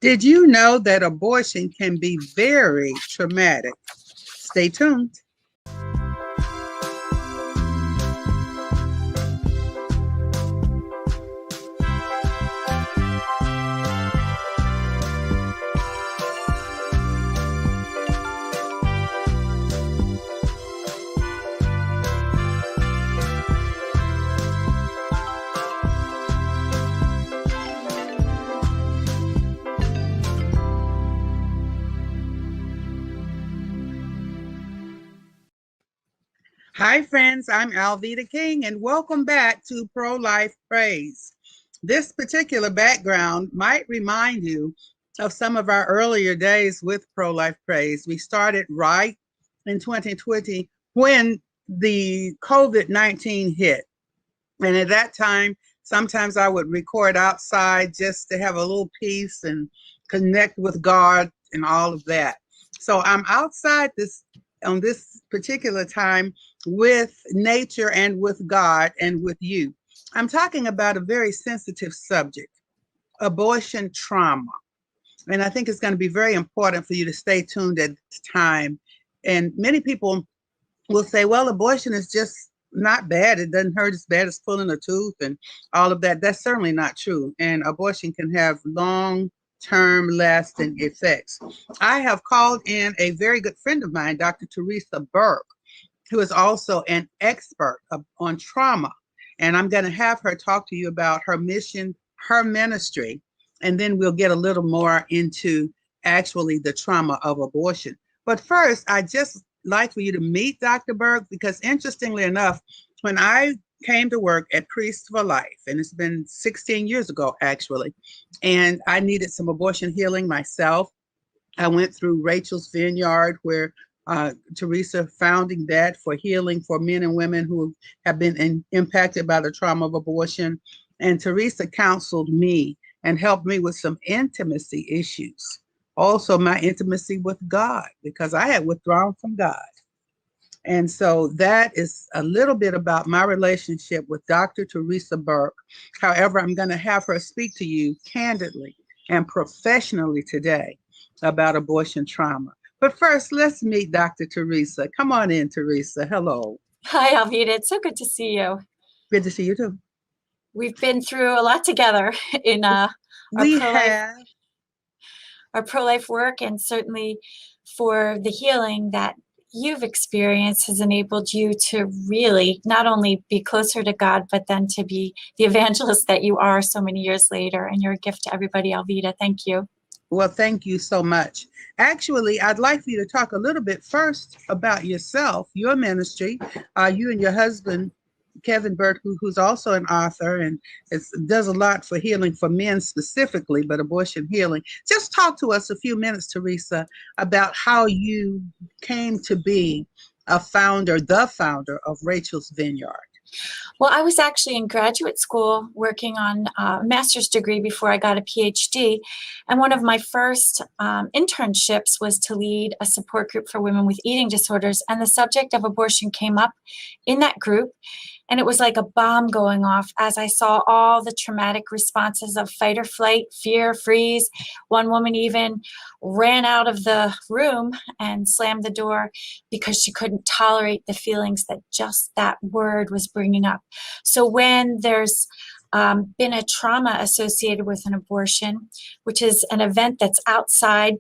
Did you know that abortion can be very traumatic? Stay tuned. Hi, friends. I'm Alveda King, and welcome back to Pro-Life Praise. This particular background might remind you of some of our earlier days with Pro-Life Praise. We started right in 2020 when the COVID-19 hit. And at that time, sometimes I would record outside just to have a little peace and connect with God and all of that. So I'm outside this on this particular time with nature and with God and with you. I'm talking about a very sensitive subject, abortion trauma. And I think it's going to be very important for you to stay tuned at this time. And many people will say, well, abortion is just not bad. It doesn't hurt as bad as pulling a tooth and all of that. That's certainly not true. And abortion can have long-term lasting effects. I have called in a very good friend of mine, Dr. Theresa Burke, who is also an expert on trauma. And I'm going to have her talk to you about her mission, her ministry, and then we'll get a little more into actually the trauma of abortion. But first, I just like for you to meet Dr. Burke, because interestingly enough, when I came to work at Priests for Life, and it's been 16 years ago actually, and I needed some abortion healing myself. I went through Rachel's Vineyard, where Theresa founding that for healing for men and women who have been impacted by the trauma of abortion. And Theresa counseled me and helped me with some intimacy issues. Also, my intimacy with God, because I had withdrawn from God. And so that is a little bit about my relationship with Dr. Theresa Burke. However, I'm going to have her speak to you candidly and professionally today about abortion trauma. But first, let's meet Dr. Theresa. Come on in, Theresa. Hello. Hi, Alveda. It's so good to see you. Good to see you too. We've been through a lot together in our pro-life work, and certainly for the healing that you've experienced has enabled you to really not only be closer to God, but then to be the evangelist that you are so many years later. And you're a gift to everybody, Alveda. Thank you. Well, thank you so much. Actually, I'd like for you to talk a little bit first about yourself, your ministry. You and your husband, Kevin Burke, who's also an author and does a lot for healing for men specifically, but abortion healing. Just talk to us a few minutes, Theresa, about how you came to be the founder of Rachel's Vineyard. Well, I was actually in graduate school working on a master's degree before I got a PhD. And one of my first internships was to lead a support group for women with eating disorders. And the subject of abortion came up in that group. And it was like a bomb going off as I saw all the traumatic responses of fight or flight, fear, freeze. One woman even ran out of the room and slammed the door because she couldn't tolerate the feelings that just that word was bringing up. So when there's been a trauma associated with an abortion, which is an event that's outside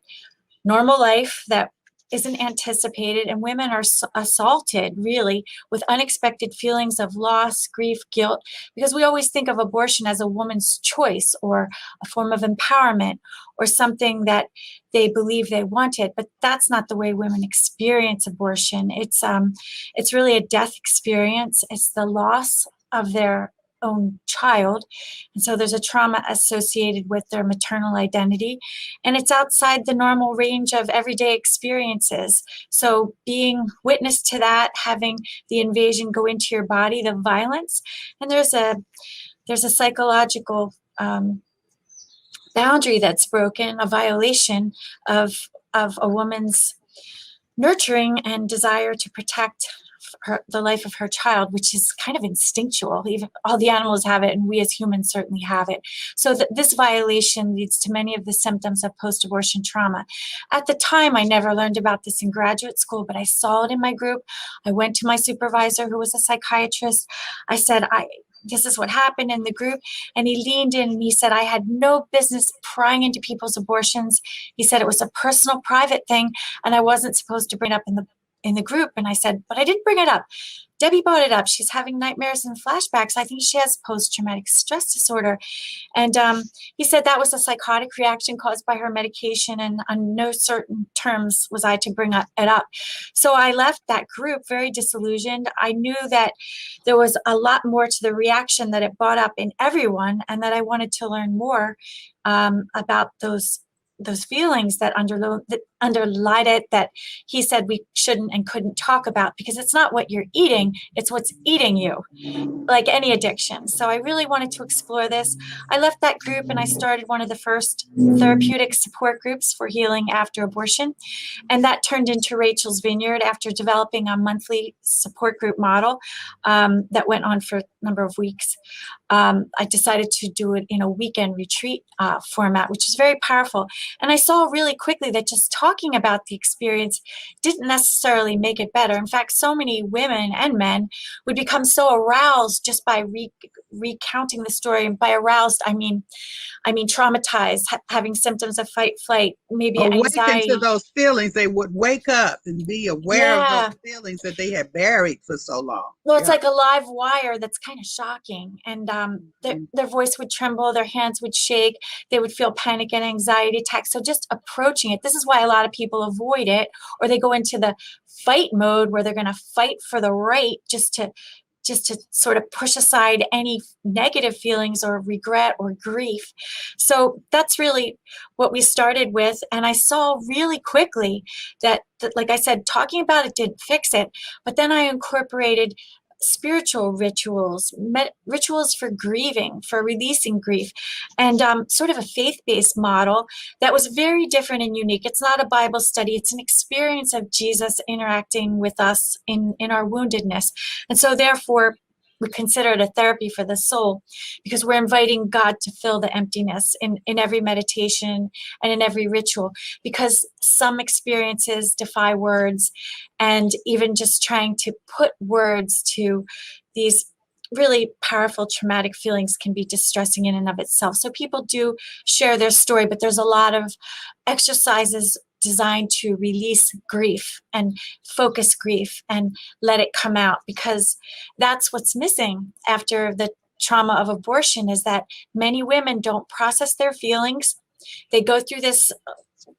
normal life that isn't anticipated, and women are assaulted really with unexpected feelings of loss, grief, guilt, because we always think of abortion as a woman's choice or a form of empowerment or something that they believe they wanted, but that's not the way women experience abortion. It's really a death experience. It's the loss of their own child. And so there's a trauma associated with their maternal identity, and it's outside the normal range of everyday experiences. So being witness to that, having the invasion go into your body, the violence, and there's a psychological boundary that's broken, a violation of a woman's nurturing and desire to protect the life of her child, which is kind of instinctual. Even all the animals have it, and we as humans certainly have it. So this violation leads to many of the symptoms of post-abortion trauma. At the time, I never learned about this in graduate school, but I saw it in my group. I went to my supervisor, who was a psychiatrist. I said, this is what happened in the group. And he leaned in and he said, I had no business prying into people's abortions. He said it was a personal, private thing, and I wasn't supposed to bring it up in the group. And I said, but I didn't bring it up. Debbie brought it up. She's having nightmares and flashbacks. I think she has post-traumatic stress disorder. And he said that was a psychotic reaction caused by her medication, and on no certain terms was I to bring it up. So I left that group very disillusioned. I knew that there was a lot more to the reaction that it brought up in everyone, and that I wanted to learn more about those feelings that underlied it, that he said we shouldn't and couldn't talk about, because it's not what you're eating, it's what's eating you, like any addiction. So I really wanted to explore this. I left that group and I started one of the first therapeutic support groups for healing after abortion. And that turned into Rachel's Vineyard after developing a monthly support group model that went on for a number of weeks. I decided to do it in a weekend retreat format, which is very powerful. And I saw really quickly that just talking about the experience didn't necessarily make it better. In fact, so many women and men would become so aroused just by recounting the story. And by aroused, I mean traumatized, having symptoms of fight, flight, maybe anxiety. To those feelings, they would wake up and be aware of those feelings that they had buried for so long. Well, it's like a live wire that's kind of shocking. And their voice would tremble, their hands would shake, they would feel panic and anxiety attacks. So just approaching it, this is why a lot of people avoid it, or they go into the fight mode where they're going to fight for the right just to sort of push aside any negative feelings or regret or grief. So that's really what we started with. And I saw really quickly that, like I said, talking about it didn't fix it, but then I incorporated spiritual rituals, rituals for grieving, for releasing grief, and sort of a faith-based model that was very different and unique. It's not a Bible study. It's an experience of Jesus interacting with us in our woundedness. And so therefore, we consider it a therapy for the soul, because we're inviting God to fill the emptiness in every meditation and in every ritual, because some experiences defy words, and even just trying to put words to these really powerful traumatic feelings can be distressing in and of itself. So people do share their story, but there's a lot of exercises designed to release grief and focus grief and let it come out, because that's what's missing after the trauma of abortion, is that many women don't process their feelings. They go through this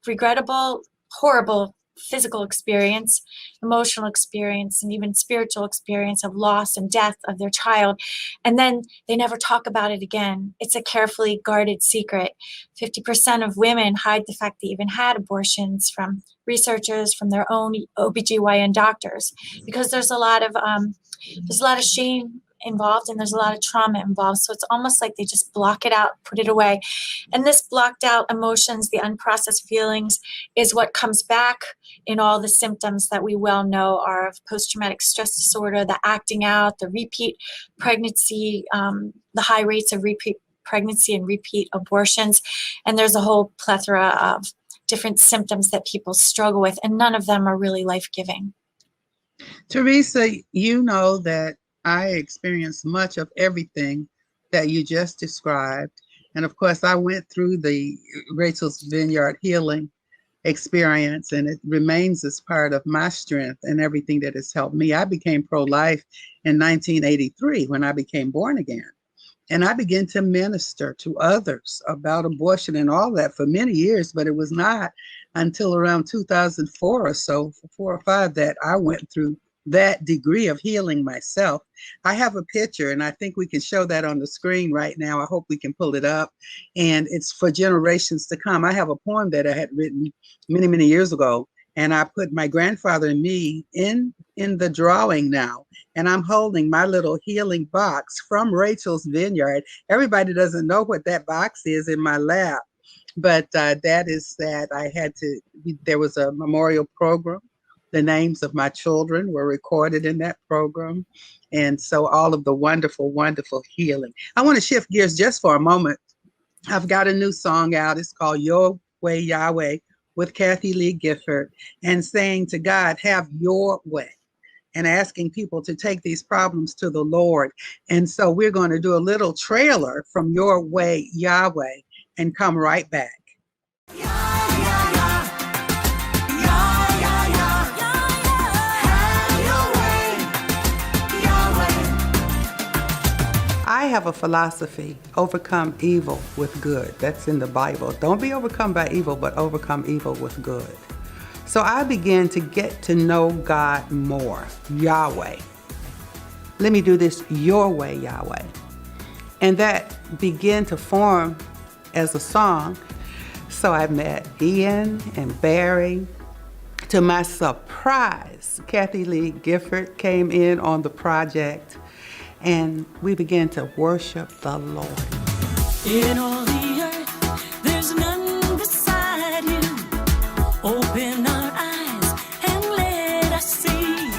regrettable, horrible physical experience, emotional experience, and even spiritual experience of loss and death of their child. And then they never talk about it again. It's a carefully guarded secret. 50% of women hide the fact they even had abortions from researchers, from their own OBGYN doctors, because there's a lot of shame involved, and there's a lot of trauma involved. So it's almost like they just block it out, put it away. And this blocked out emotions, the unprocessed feelings, is what comes back in all the symptoms that we well know are of post-traumatic stress disorder, the acting out, the repeat pregnancy, the high rates of repeat pregnancy and repeat abortions. And there's a whole plethora of different symptoms that people struggle with, and none of them are really life-giving. Theresa, you know that I experienced much of everything that you just described. And of course, I went through the Rachel's Vineyard healing experience, and it remains as part of my strength and everything that has helped me. I became pro-life in 1983 when I became born again. And I began to minister to others about abortion and all that for many years, but it was not until around 2004 or so, 4 or 5, that I went through that degree of healing myself. I have a picture, and I think we can show that on the screen right now. I hope we can pull it up, and it's for generations to come. I have a poem that I had written many, many years ago, and I put my grandfather and me in the drawing now, and I'm holding my little healing box from Rachel's Vineyard. Everybody doesn't know what that box is in my lap, but that is that I had to, there was a memorial program The names of my children were recorded in that program. And so all of the wonderful, wonderful healing. I want to shift gears just for a moment. I've got a new song out. It's called Your Way, Yahweh, with Kathy Lee Gifford, and saying to God, have your way, and asking people to take these problems to the Lord. And so we're going to do a little trailer from Your Way, Yahweh, and come right back. I have a philosophy, overcome evil with good. That's in the Bible. Don't be overcome by evil, but overcome evil with good. So I began to get to know God more, Yahweh. Let me do this your way, Yahweh. And that began to form as a song. So I met Ian and Barry. To my surprise, Kathy Lee Gifford came in on the project, and we began to worship the Lord. In all the earth, there's none beside him. Open our eyes and let us see.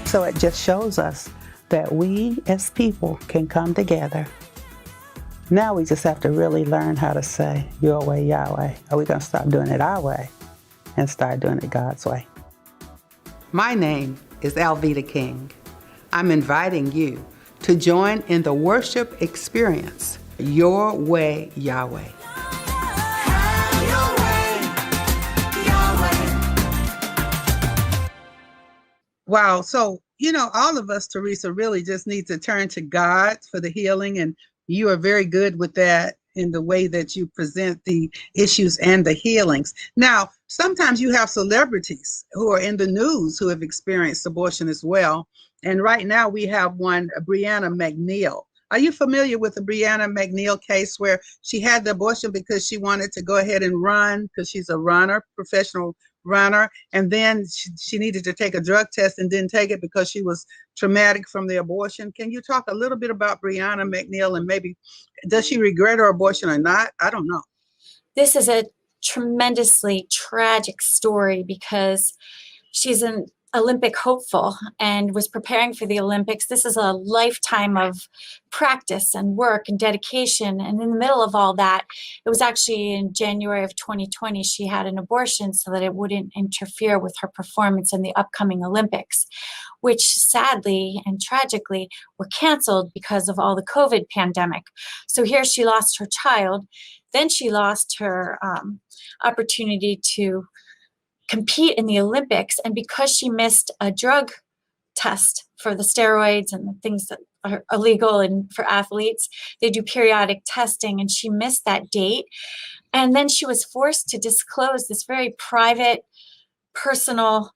So it just shows us that we as people can come together. Now we just have to really learn how to say, your way, Yahweh. Are we going to stop doing it our way and start doing it God's way? My name is Alveda King. I'm inviting you to join in the worship experience, Your Way, Yahweh. Wow. So, all of us, Theresa, really just need to turn to God for the healing. And you are very good with that in the way that you present the issues and the healings. Now, sometimes you have celebrities who are in the news who have experienced abortion as well. And right now we have one, Brianna McNeil. Are you familiar with the Brianna McNeil case where she had the abortion because she wanted to go ahead and run, because she's a runner, professional runner, and then she needed to take a drug test and didn't take it because she was traumatic from the abortion? Can you talk a little bit about Brianna McNeil, and maybe does she regret her abortion or not? I don't know. This is a tremendously tragic story because she's an Olympic hopeful and was preparing for the Olympics. This is a lifetime of practice and work and dedication. And in the middle of all that, it was actually in January of 2020, she had an abortion so that it wouldn't interfere with her performance in the upcoming Olympics, which sadly and tragically were canceled because of all the COVID pandemic. So here she lost her child. Then she lost her opportunity to compete in the Olympics. And because she missed a drug test for the steroids and the things that are illegal and for athletes, they do periodic testing, and she missed that date. And then she was forced to disclose this very private, personal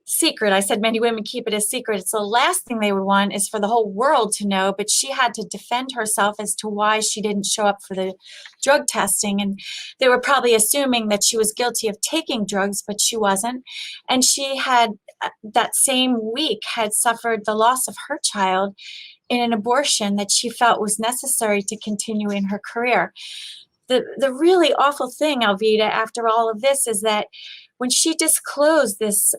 secret. I said many women keep it a secret. It's the last thing they would want is for the whole world to know, but she had to defend herself as to why she didn't show up for the drug testing. And they were probably assuming that she was guilty of taking drugs, but she wasn't. And she had that same week had suffered the loss of her child in an abortion that she felt was necessary to continue in her career. The really awful thing, Alveda, after all of this, is that when she disclosed this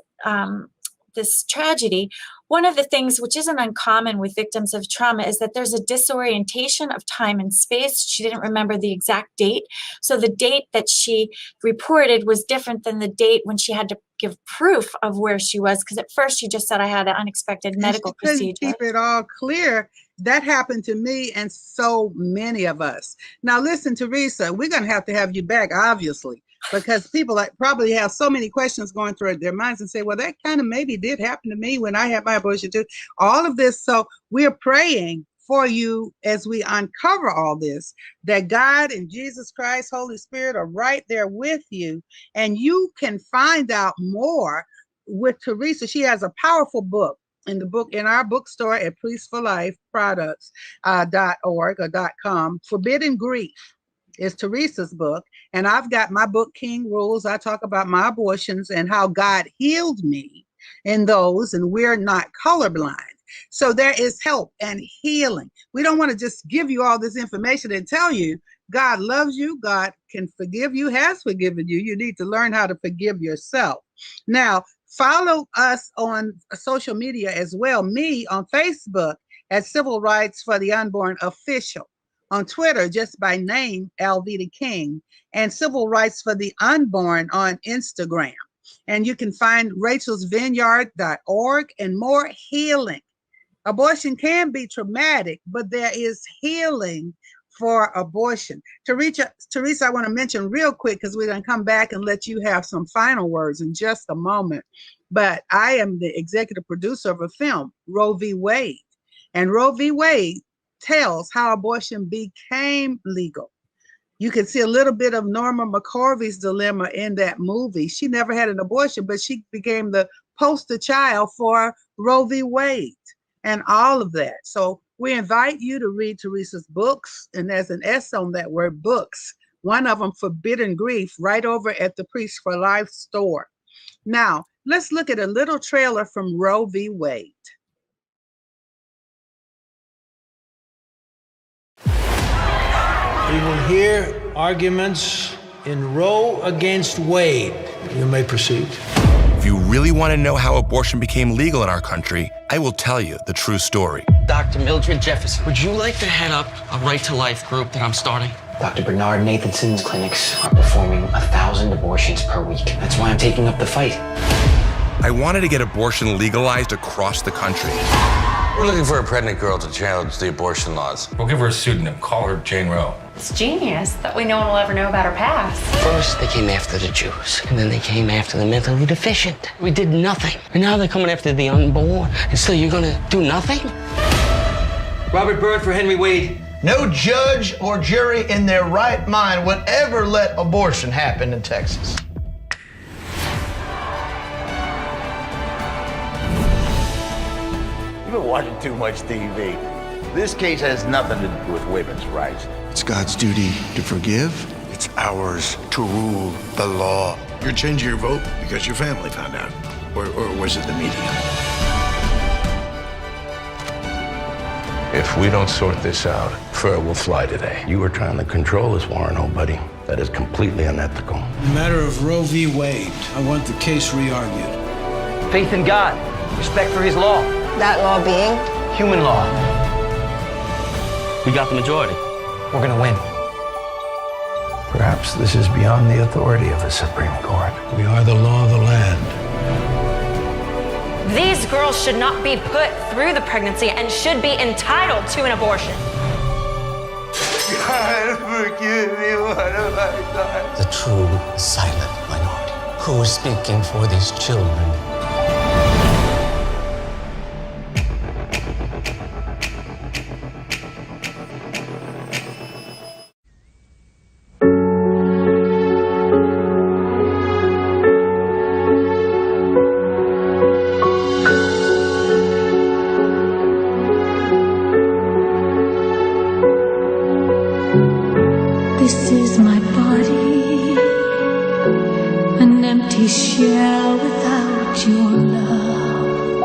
this tragedy, one of the things which isn't uncommon with victims of trauma is that there's a disorientation of time and space. She didn't remember the exact date. So the date that she reported was different than the date when she had to give proof of where she was, because at first she just said, I had an unexpected medical procedure. Keep it all clear. That happened to me and so many of us. Now listen, Theresa, we're going to have you back, obviously, because people probably have so many questions going through their minds and say, well, that kind of maybe did happen to me when I had my abortion too. All of this. So we're praying for you as we uncover all this, that God and Jesus Christ, Holy Spirit are right there with you, and you can find out more with Theresa. She has a powerful book. In our bookstore at peacefulifeproducts.org or .com, Forbidden Grief is Theresa's book. And I've got my book, King Rules. I talk about my abortions and how God healed me in those, and we're not colorblind. So there is help and healing. We don't want to just give you all this information and tell you God loves you, God can forgive you, has forgiven you. You need to learn how to forgive yourself. Now, Follow us on social media as well. Me on Facebook at Civil Rights for the Unborn Official. On Twitter, just by name, Alveda King, and Civil Rights for the Unborn on Instagram. And you can find rachelsvineyard.org and more healing. Abortion can be traumatic, but there is healing for abortion. Teresa, I want to mention real quick, because we're going to come back and let you have some final words in just a moment. But I am the executive producer of a film, Roe v. Wade. And Roe v. Wade tells how abortion became legal. You can see a little bit of Norma McCorvey's dilemma in that movie. She never had an abortion, but she became the poster child for Roe v. Wade and all of that. So we invite you to read Theresa's books, and there's an S on that word, books. One of them, Forbidden Grief, right over at the Priest for Life store. Now, let's look at a little trailer from Roe v. Wade. We will hear arguments in Roe against Wade. You may proceed. If you really want to know how abortion became legal in our country, I will tell you the true story. Dr. Mildred Jefferson, would you like to head up a Right to Life group that I'm starting? Dr. Bernard Nathanson's clinics are performing 1,000 abortions per week. That's why I'm taking up the fight. I wanted to get abortion legalized across the country. We're looking for a pregnant girl to challenge the abortion laws. We'll give her a pseudonym. Call her Jane Roe. It's genius that way no one will ever know about her past. First, they came after the Jews, and then they came after the mentally deficient. We did nothing. And now they're coming after the unborn. And so you're gonna do nothing? Robert Byrd for Henry Wade. No judge or jury in their right mind would ever let abortion happen in Texas. You've been watching too much TV. This case has nothing to do with women's rights. It's God's duty to forgive. It's ours to rule the law. You're changing your vote because your family found out. Or was it the media? If we don't sort this out, fur will fly today. You are trying to control us, Warren, old buddy. That is completely unethical. In the matter of Roe v. Wade, I want the case re-argued. Faith in God, respect for his law. That law being? Human law. We got the majority. We're gonna win. Perhaps this is beyond the authority of the Supreme Court. We are the law of the land. These girls should not be put through the pregnancy and should be entitled to an abortion. God, forgive me, what have I done? The true silent minority. Who is speaking for these children? This is my body, an empty shell without your love.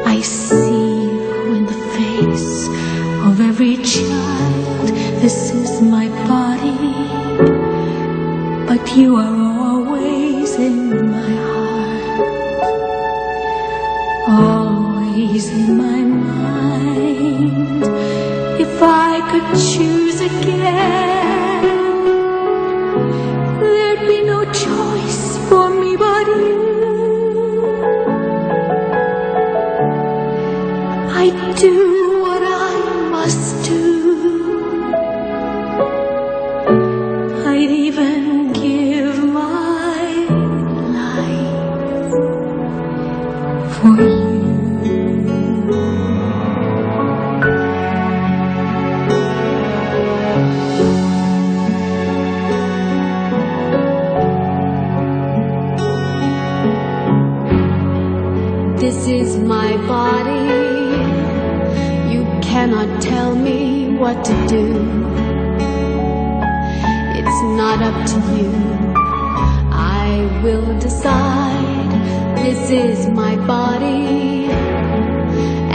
I see you in the face of every child. This is my body, but you are always in my heart, always in my mind. If I could choose again, there'd be no choice for me but you. I'd do what I must do. I'd even give my life for you. This is my body. You cannot tell me what to do. It's not up to you. I will decide. This is my body,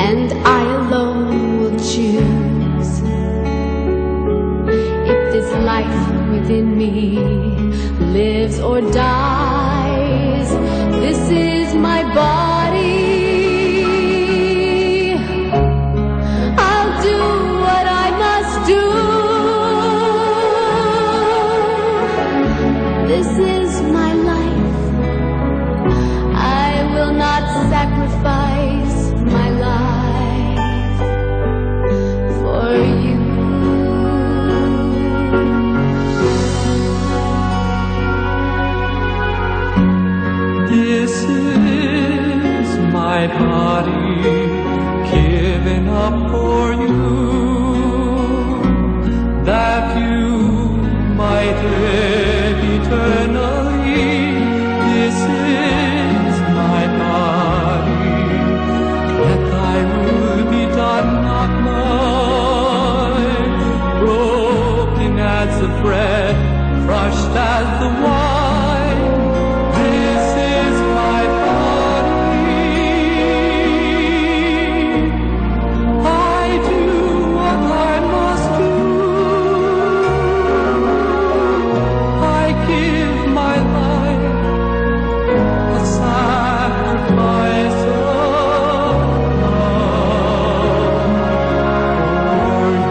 and I alone will choose. If this life within me lives or dies, this I will not sacrifice my life for you. This is my body given up for you, that you might live eternally. This is my body, let thy will be done, not mine. Broken as the bread, crushed as the wine. This is my body. I do what I must do. I give my life a sacrifice of love for you.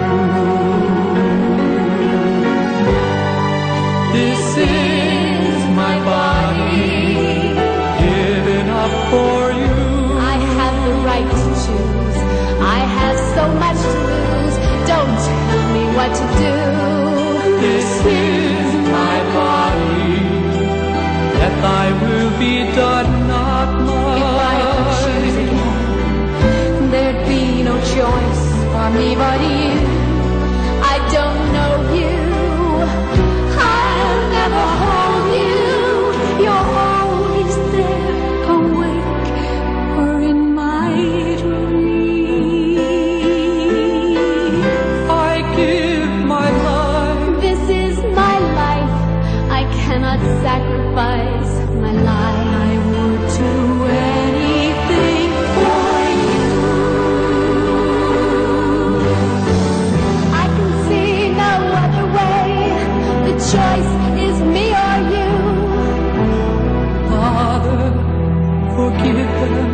This is my body given up for you. I have the right to choose. I have so much to lose. Don't tell me what to do. This is my body, that thy will be done, not mine. If I could choose again, there'd be no choice for me but you. I don't know you. I'll never hold you. You're always there, awake or in my dream. I give my life. This is my life. I cannot sacrifice my life. I would do anything for you. I can see no other way. The choice is me or you. Father, forgive them,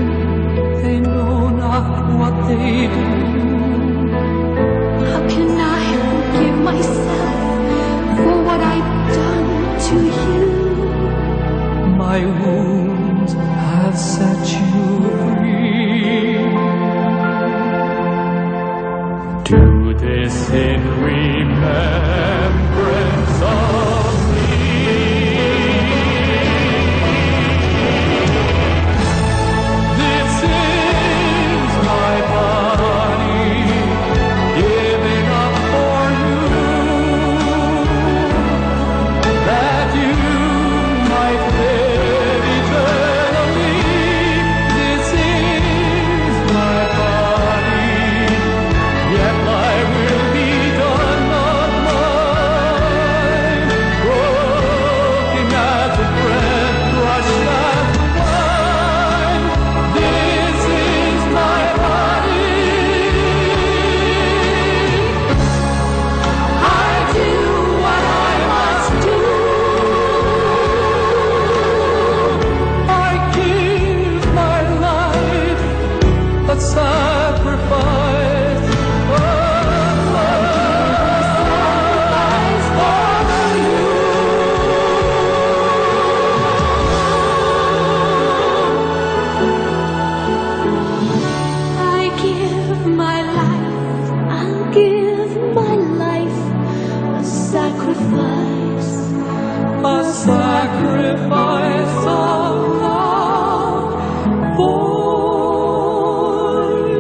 they know not what they do. How can I forgive myself for what I've done to you? My wounds have set you free. Do this in remembrance of me. This is my body given up for you, that you might live eternally. This is my body, yet thy will be done, not mine. Broken as the bread, crushed as the wine. This is my body. I do what I must do. I give my life a sacrifice of I give my life. I'll give my life a sacrifice. a sacrifice of love for you.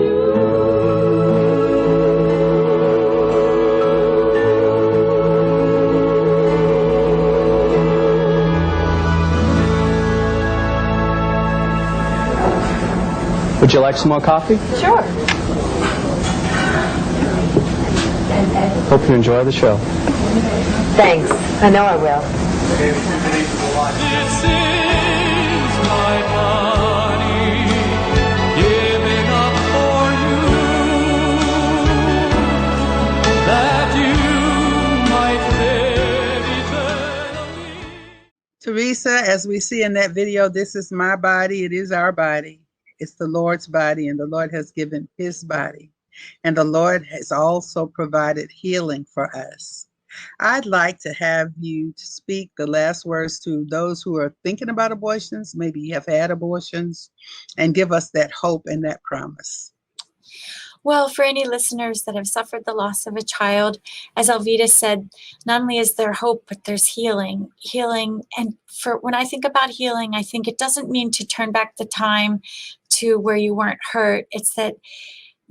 Would you like some more coffee? Sure. Hope you enjoy the show. Thanks. I know I will. This is my body given up for you, that you might live eternally. Theresa, as we see in that video, this is my body. It is our body. It's the Lord's body, and the Lord has given his body. And the Lord has also provided healing for us. I'd like to have you speak the last words to those who are thinking about abortions, maybe have had abortions, and give us that hope and that promise. Well, for any listeners that have suffered the loss of a child, as Alveda said, not only is there hope, but there's healing. Healing, and for when I think about healing, I think it doesn't mean to turn back the time to where you weren't hurt. It's that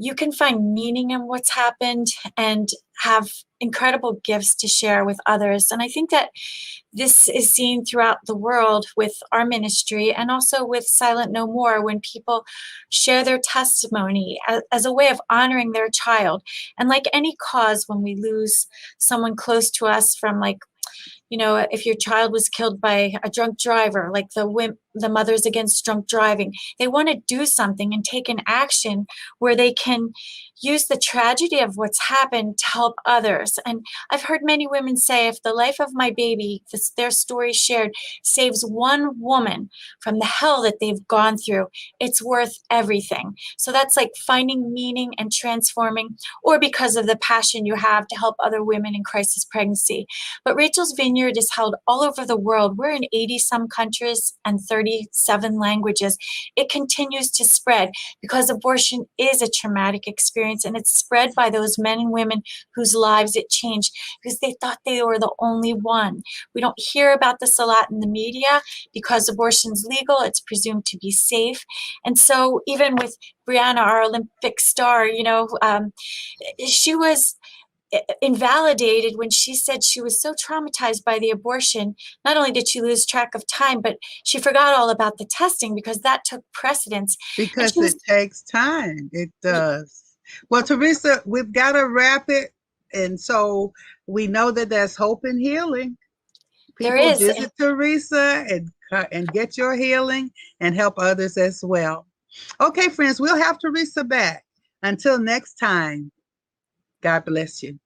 you can find meaning in what's happened and have incredible gifts to share with others. And I think that this is seen throughout the world with our ministry and also with Silent No More, when people share their testimony as a way of honoring their child. And like any cause, when we lose someone close to us from, like, if your child was killed by a drunk driver, like the Mothers Against Drunk Driving, they want to do something and take an action where they can use the tragedy of what's happened to help others. And I've heard many women say, if the life of my baby, their story shared, saves one woman from the hell that they've gone through, it's worth everything. So that's like finding meaning and transforming, or because of the passion you have to help other women in crisis pregnancy. But Rachel's Vineyard is held all over the world. We're in 80-some countries and 37 languages. It continues to spread because abortion is a traumatic experience, and it's spread by those men and women whose lives it changed because they thought they were the only one. We don't hear about this a lot in the media because abortion's legal. It's presumed to be safe. And so even with Brianna, our Olympic star, she was invalidated when she said she was so traumatized by the abortion. Not only did she lose track of time, but she forgot all about the testing because that took precedence. Because it takes time. It does. Well, Theresa, we've got to wrap it. And so we know that there's hope and healing. People There is. Visit Theresa and get your healing and help others as well. Okay, friends, we'll have Theresa back. Until next time, God bless you.